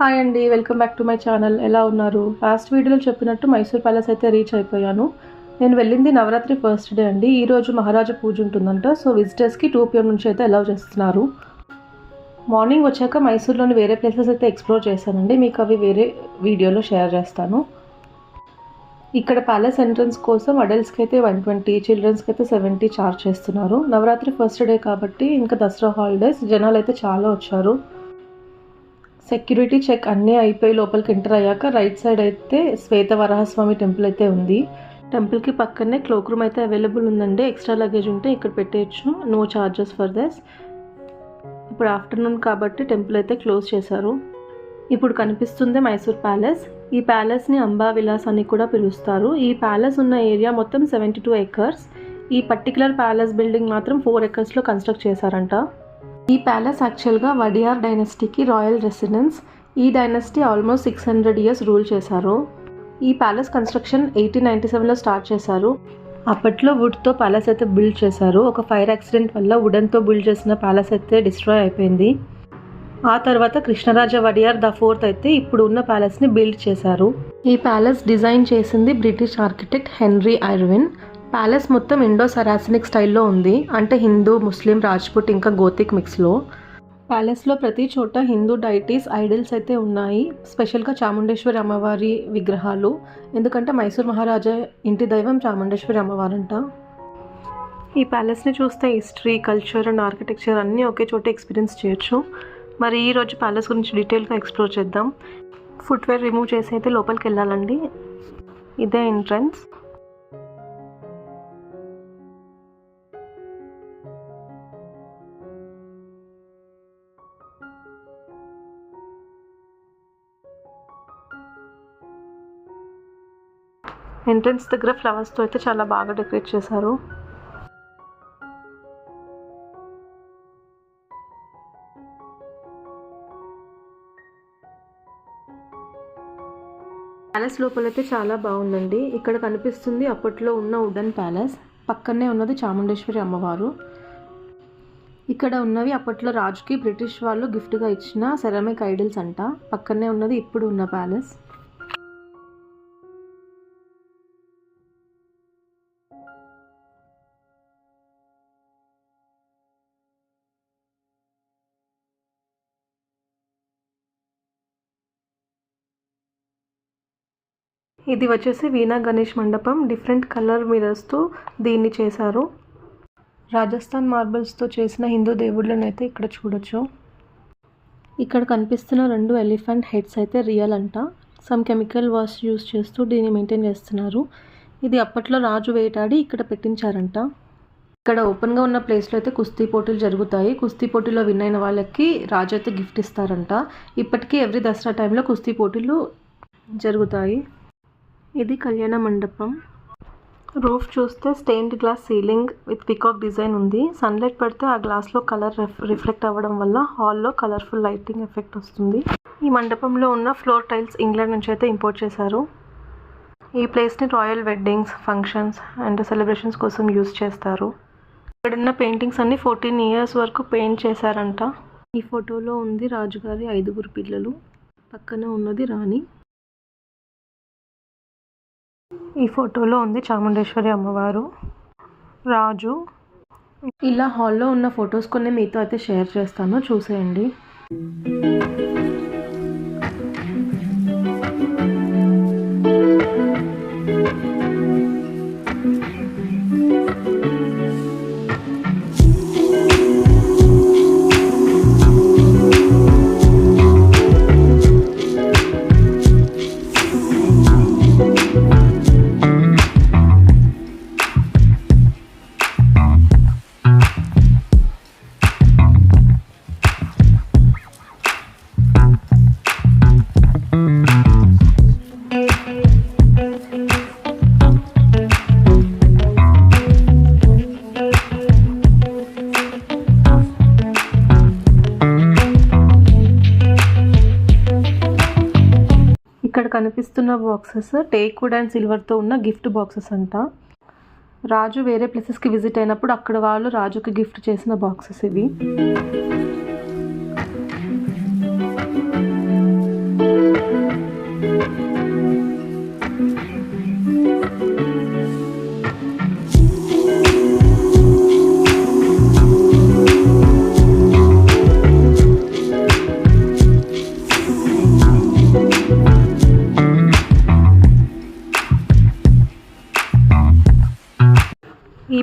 Hi అండి, welcome back to my channel. ఎలా ఉన్నారు? లాస్ట్ వీడియోలో చెప్పినట్టు మైసూర్ ప్యాలెస్ అయితే రీచ్ అయిపోయాను. నేను వెళ్ళింది నవరాత్రి ఫస్ట్ డే అండి. ఈరోజు మహారాజా పూజ ఉంటుందంట. సో విజిటర్స్కి 2 PM నుంచి అయితే అలౌ చేస్తున్నారు. మార్నింగ్ వచ్చాక మైసూర్లోని వేరే ప్లేసెస్ అయితే ఎక్స్ప్లోర్ చేశానండి. మీకు అవి వేరే వీడియోలో షేర్ చేస్తాను. ఇక్కడ ప్యాలెస్ ఎంట్రన్స్ కోసం అడల్ట్స్కి అయితే 120, చిల్డ్రన్స్కి అయితే 70 ఛార్జ్ చేస్తున్నారు. నవరాత్రి ఫస్ట్ డే కాబట్టి ఇంకా దసరా హాలిడేస్, జనాలు అయితే చాలా వచ్చారు. సెక్యూరిటీ చెక్ అన్నీ అయిపోయి లోపలికి ఎంటర్ అయ్యాక రైట్ సైడ్ అయితే శ్వేత వరాహస్వామి టెంపుల్ అయితే ఉంది. టెంపుల్కి పక్కనే క్లోక్ రూమ్ అయితే అవైలబుల్ ఉందండి. ఎక్స్ట్రా లగేజ్ ఉంటే ఇక్కడ పెట్టేయచ్చు. No charges for this. ఇప్పుడు ఆఫ్టర్నూన్ కాబట్టి టెంపుల్ అయితే క్లోజ్ చేశారు. ఇప్పుడు కనిపిస్తుంది మైసూర్ ప్యాలెస్. ఈ ప్యాలెస్ని అంబా విలాస్ అని కూడా పిలుస్తారు. ఈ ప్యాలెస్ ఉన్న ఏరియా మొత్తం 72 acres. ఈ పర్టికులర్ ప్యాలెస్ బిల్డింగ్ మాత్రం 4 acresలో కన్స్ట్రక్ట్ చేశారంట. ఈ ప్యాలెస్ యాక్చువల్గా వడియార్ డైనస్టీకి రాయల్ రెసిడెన్స్. ఈ డైనస్టీ ఆల్మోస్ట్ 600 years రూల్ చేశారు. ఈ ప్యాలెస్ కన్స్ట్రక్షన్ 1897లో స్టార్ట్ చేశారు. అప్పట్లో వుడ్తో ప్యాలెస్ అయితే బిల్డ్ చేశారు. ఒక ఫైర్ యాక్సిడెంట్ వల్ల వుడెన్తో బిల్డ్ చేసిన ప్యాలెస్ అయితే డిస్ట్రాయ్ అయిపోయింది. ఆ తర్వాత కృష్ణరాజ వడియార్ ద 4th అయితే ఇప్పుడు ఉన్న ప్యాలెస్ని బిల్డ్ చేశారు. ఈ ప్యాలెస్ డిజైన్ చేసింది బ్రిటిష్ ఆర్కిటెక్ట్ హెన్రీ ఐర్విన్. ప్యాలెస్ మొత్తం ఇండో సరాసినిక్ స్టైల్లో ఉంది. అంటే హిందూ, ముస్లిం, రాజ్పుట్ ఇంకా గోతిక్ మిక్స్లో. ప్యాలెస్లో ప్రతి చోట హిందూ డైటీస్, ఐడల్స్ అయితే ఉన్నాయి. స్పెషల్గా చాముండేశ్వరి అమ్మవారి విగ్రహాలు. ఎందుకంటే మైసూర్ మహారాజా ఇంటి దైవం చాముండేశ్వరి అమ్మవారంట. ఈ ప్యాలెస్ని చూస్తే హిస్టరీ, కల్చర్ అండ్ ఆర్కిటెక్చర్ అన్నీ ఒకే చోట ఎక్స్పీరియన్స్ చేయొచ్చు. మరి ఈరోజు ప్యాలెస్ గురించి డీటెయిల్గా ఎక్స్ప్లోర్ చేద్దాం. ఫుట్వేర్ రిమూవ్ చేసి అయితే లోపలికి వెళ్ళాలండి. ఇదే ఎంట్రన్స్. ఎంట్రన్స్ దగ్గర ఫ్లవర్స్తో అయితే చాలా బాగా డెకరేట్ చేశారు. ప్యాలెస్ లోపలైతే చాలా బాగుందండి. ఇక్కడ కనిపిస్తుంది అప్పట్లో ఉన్న వుడెన్ ప్యాలెస్. పక్కనే ఉన్నది చాముండేశ్వరి అమ్మవారు. ఇక్కడ ఉన్నవి అప్పట్లో రాజుకి బ్రిటిష్ వాళ్ళు గిఫ్ట్గా ఇచ్చిన సెరామిక్ ఐడల్స్ అంట. పక్కనే ఉన్నది ఇప్పుడు ఉన్న ప్యాలెస్. ఇది వచ్చేసి వీణా గణేష్ మండపం. డిఫరెంట్ కలర్ మిరర్స్తో దీన్ని చేశారు. రాజస్థాన్ మార్బల్స్తో చేసిన హిందూ దేవుళ్ళను అయితే ఇక్కడ చూడొచ్చు. ఇక్కడ కనిపిస్తున్న 2 ఎలిఫెంట్ హెడ్స్ అయితే రియల్ అంట. సమ్ కెమికల్ వాష్ యూస్ చేస్తూ దీన్ని మెయింటైన్ చేస్తున్నారు. ఇది అప్పట్లో రాజు వేటాడి ఇక్కడ పెట్టించారంట. ఇక్కడ ఓపెన్గా ఉన్న ప్లేస్లో అయితే కుస్తీ పోటీలు జరుగుతాయి. కుస్తీ పోటీలో విన్ అయిన వాళ్ళకి రాజు అయితే గిఫ్ట్ ఇస్తారంట. ఇప్పటికీ ఎవ్రీ దసరా టైంలో కుస్తీ పోటీలు జరుగుతాయి. ఇది కళ్యాణ మండపం. రూఫ్ చూస్తే stained glass ceiling with peacock design ఉంది. సన్లైట్ పడితే ఆ గ్లాస్లో కలర్ రిఫ్లెక్ట్ అవ్వడం వల్ల హాల్లో కలర్ఫుల్ లైటింగ్ ఎఫెక్ట్ వస్తుంది. ఈ మండపంలో ఉన్న ఫ్లోర్ టైల్స్ ఇంగ్లాండ్ నుంచి అయితే ఇంపోర్ట్ చేశారు. ఈ ప్లేస్ని royal weddings, functions and celebrations కోసం యూజ్ చేస్తారు. ఇక్కడున్న పెయింటింగ్స్ అన్ని 14 years వరకు పెయింట్ చేశారంట. ఈ ఫోటోలో ఉంది రాజుగారి 5 పిల్లలు. పక్కన ఉన్నది రాణి. ఈ ఫోటోలో ఉంది చాముండేశ్వరి అమ్మవారు, రాజు. ఇలా హాల్లో ఉన్న ఫొటోస్ కొన్ని మీతో అయితే షేర్ చేస్తాను, చూసేయండి. ఇక్కడ కనిపిస్తున్న బాక్సెస్ టేక్ వుడ్ అండ్ సిల్వర్తో ఉన్న గిఫ్ట్ బాక్సెస్ అంట. రాజు వేరే ప్లేసెస్కి విజిట్ అయినప్పుడు అక్కడ వాళ్ళు రాజుకి గిఫ్ట్ చేసిన బాక్సెస్ ఇవి.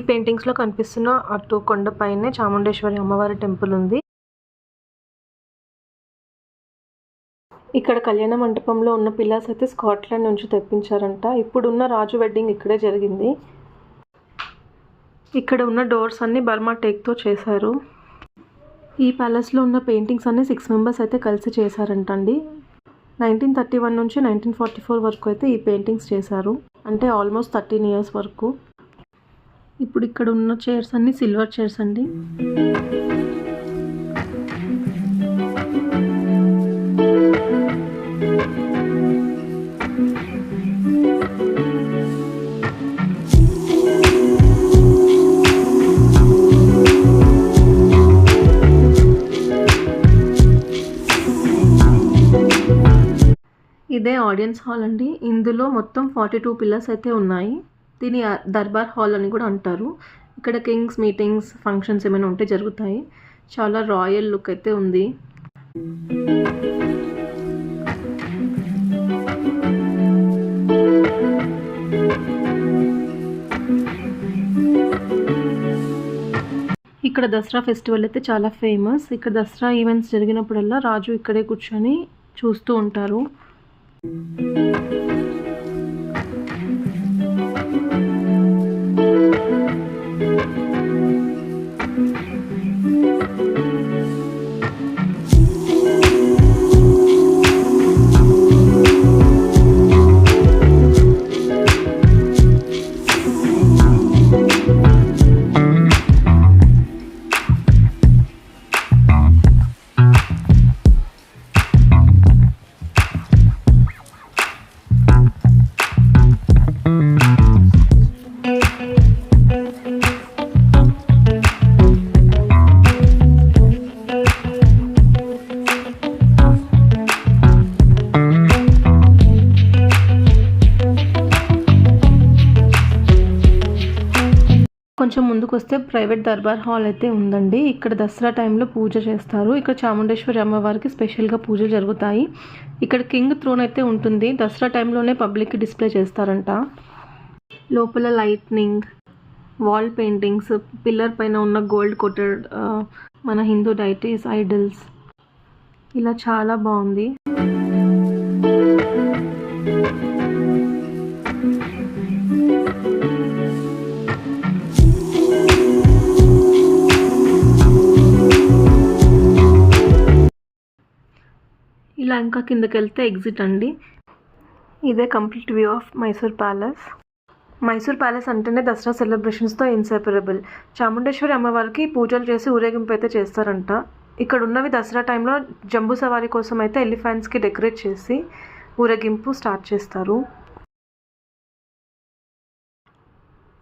పెయింటింగ్స్లో కనిపిస్తున్న అటు కొండపైనే చాముండేశ్వరి అమ్మవారి టెంపుల్ ఉంది. ఇక్కడ కళ్యాణ మంటపంలో ఉన్న పిల్లర్స్ అయితే స్కాట్లాండ్ నుంచి తెప్పించారంట. ఇప్పుడున్న రాజు వెడ్డింగ్ ఇక్కడే జరిగింది. ఇక్కడ ఉన్న డోర్స్ అన్ని బర్మా టేక్తో చేశారు. ఈ ప్యాలెస్లో ఉన్న పెయింటింగ్స్ అన్ని 6 మెంబర్స్ అయితే కలిసి చేశారంటండి. 1931 నుంచి 1944 వరకు అయితే ఈ పెయింటింగ్స్ చేశారు, అంటే ఆల్మోస్ట్ 13 ఇయర్స్ వరకు. ఇప్పుడు ఇక్కడ ఉన్న చైర్స్ అన్ని సిల్వర్ చైర్స్ అండి. ఇదే ఆడియన్స్ హాల్ అండి. ఇందులో మొత్తం 42 పిల్లర్స్ అయితే ఉన్నాయి. దీని దర్బార్ హాల్ అని కూడా అంటారు. ఇక్కడ కింగ్స్ మీటింగ్స్, ఫంక్షన్స్ ఏమైనా ఉంటే జరుగుతాయి. చాలా రాయల్ లుక్ అయితే ఉంది. ఇక్కడ దసరా ఫెస్టివల్ అయితే చాలా ఫేమస్. ఇక్కడ దసరా ఈవెంట్స్ జరిగినప్పుడల్లా రాజు ఇక్కడే కూర్చొని చూస్తూ ఉంటారు. కొంచెం ముందుకు వస్తే ప్రైవేట్ దర్బార్ హాల్ అయితే ఉందండి. ఇక్కడ దసరా టైంలో పూజ చేస్తారు. ఇక్కడ చాముండేశ్వరి అమ్మవారికి స్పెషల్గా పూజలు జరుగుతాయి. ఇక్కడ కింగ్ థ్రోన్ అయితే ఉంటుంది. దసరా టైంలోనే పబ్లిక్కి డిస్ప్లే చేస్తారంట. లోపల లైట్నింగ్, వాల్ పెయింటింగ్స్, పిల్లర్ పైన ఉన్న గోల్డ్ కోటెడ్ మన హిందూ డైటీస్, ఐడల్స్, ఇలా చాలా బాగుంది. ఇలా ఇంకా కిందకి వెళ్తే ఎగ్జిట్ అండి. ఇదే complete view of Mysore palace. Mysore palace అంటేనే దసరా సెలబ్రేషన్స్తో ఇన్సెపరబుల్. చాముండేశ్వరి అమ్మవారికి పూజలు చేసి ఊరేగింపు అయితే చేస్తారంట. ఇక్కడ ఉన్నవి దసరా టైంలో జంబూ సవారీ కోసం అయితే ఎలిఫెంట్స్కి డెకరేట్ చేసి ఊరేగింపు స్టార్ట్ చేస్తారు.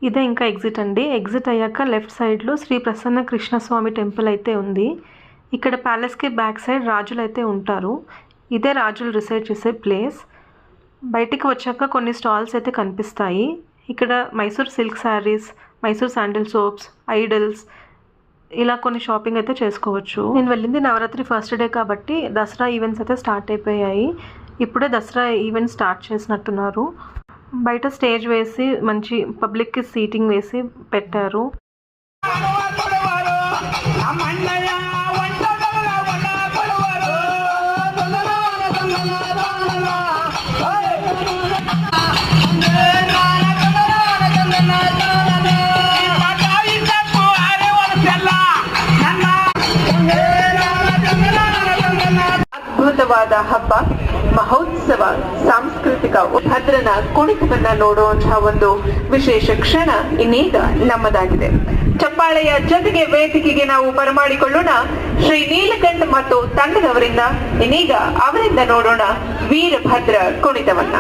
ఇదే ఇంకా ఎగ్జిట్ అండి. ఎగ్జిట్ అయ్యాక లెఫ్ట్ సైడ్లో శ్రీ ప్రసన్న కృష్ణస్వామి టెంపుల్ అయితే ఉంది. ఇక్కడ ప్యాలెస్కి బ్యాక్ సైడ్ రాజులు అయితే ఉంటారు. ఇదే రాజులు రిసైడ్ చేసే ప్లేస్. బయటికి వచ్చాక కొన్ని స్టాల్స్ అయితే కనిపిస్తాయి. ఇక్కడ Mysore silk saris, Mysore sandal soaps, idols, ఇలా కొన్ని షాపింగ్ అయితే చేసుకోవచ్చు. నేను వెళ్ళింది నవరాత్రి ఫస్ట్ డే కాబట్టి దసరా ఈవెంట్స్ అయితే స్టార్ట్ అయిపోయాయి. ఇప్పుడే దసరా ఈవెంట్ స్టార్ట్ చేసినట్టున్నారు. బయట స్టేజ్ వేసి మంచి పబ్లిక్కి సీటింగ్ వేసి పెట్టారు. ಅದ್ಭುತವಾದ ಹಬ್ಬ, ಮಹೋತ್ಸವ, ಸಾಂಸ್ಕೃತಿಕ ಭದ್ರನ ಕುಣಿತವನ್ನ ನೋಡುವಂತಹ ಒಂದು ವಿಶೇಷ ಕ್ಷಣ ಇನ್ನೀಗ ನಮ್ಮದಾಗಿದೆ. ಚಪ್ಪಾಳೆಯ ಜೊತೆಗೆ ವೇದಿಕೆಗೆ ನಾವು ಬರಮಾಡಿಕೊಳ್ಳೋಣ ಶ್ರೀ ನೀಲಕಂಠ ಮತ್ತು ತಂಡದವರಿಂದ. ಇನ್ನೀಗ ಅವರಿಂದ ನೋಡೋಣ ವೀರಭದ್ರ ಕುಣಿತವನ್ನ.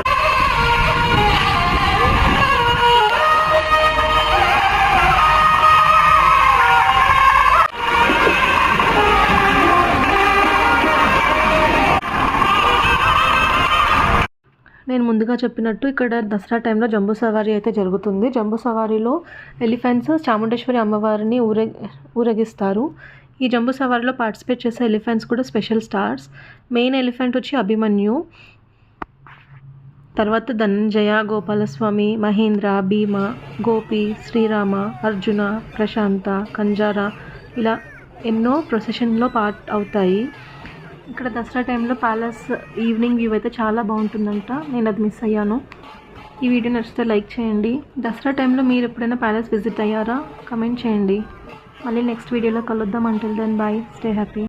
నేను ముందుగా చెప్పినట్టు ఇక్కడ దసరా టైంలో జంబూ సవారీ అయితే జరుగుతుంది. జంబూ సవారీలో ఎలిఫెంట్స్ చాముండేశ్వరి అమ్మవారిని ఊరేగిస్తారు. ఈ జంబూ సవారీలో పార్టిసిపేట్ చేసే ఎలిఫెంట్స్ కూడా స్పెషల్ స్టార్స్. మెయిన్ ఎలిఫెంట్ వచ్చి అభిమన్యు. తర్వాత ధనంజయ, గోపాలస్వామి, మహేంద్ర, భీమ, గోపి, శ్రీరామ, అర్జున, ప్రశాంత, కంజారా ఇలా ఎన్నో ప్రొసెషన్లో పార్ట్ అవుతాయి. ఇక్కడ దసరా టైంలో ప్యాలెస్ ఈవినింగ్ వ్యూ అయితే చాలా బాగుంటుందంట. నేను అది మిస్ అయ్యాను. ఈ వీడియో నచ్చితే లైక్ చేయండి. దసరా టైంలో మీరు ఎప్పుడైనా ప్యాలెస్ విజిట్ అయ్యారా? కమెంట్ చేయండి. మళ్ళీ నెక్స్ట్ వీడియోలో కలుద్దాం. Until then bye, stay happy.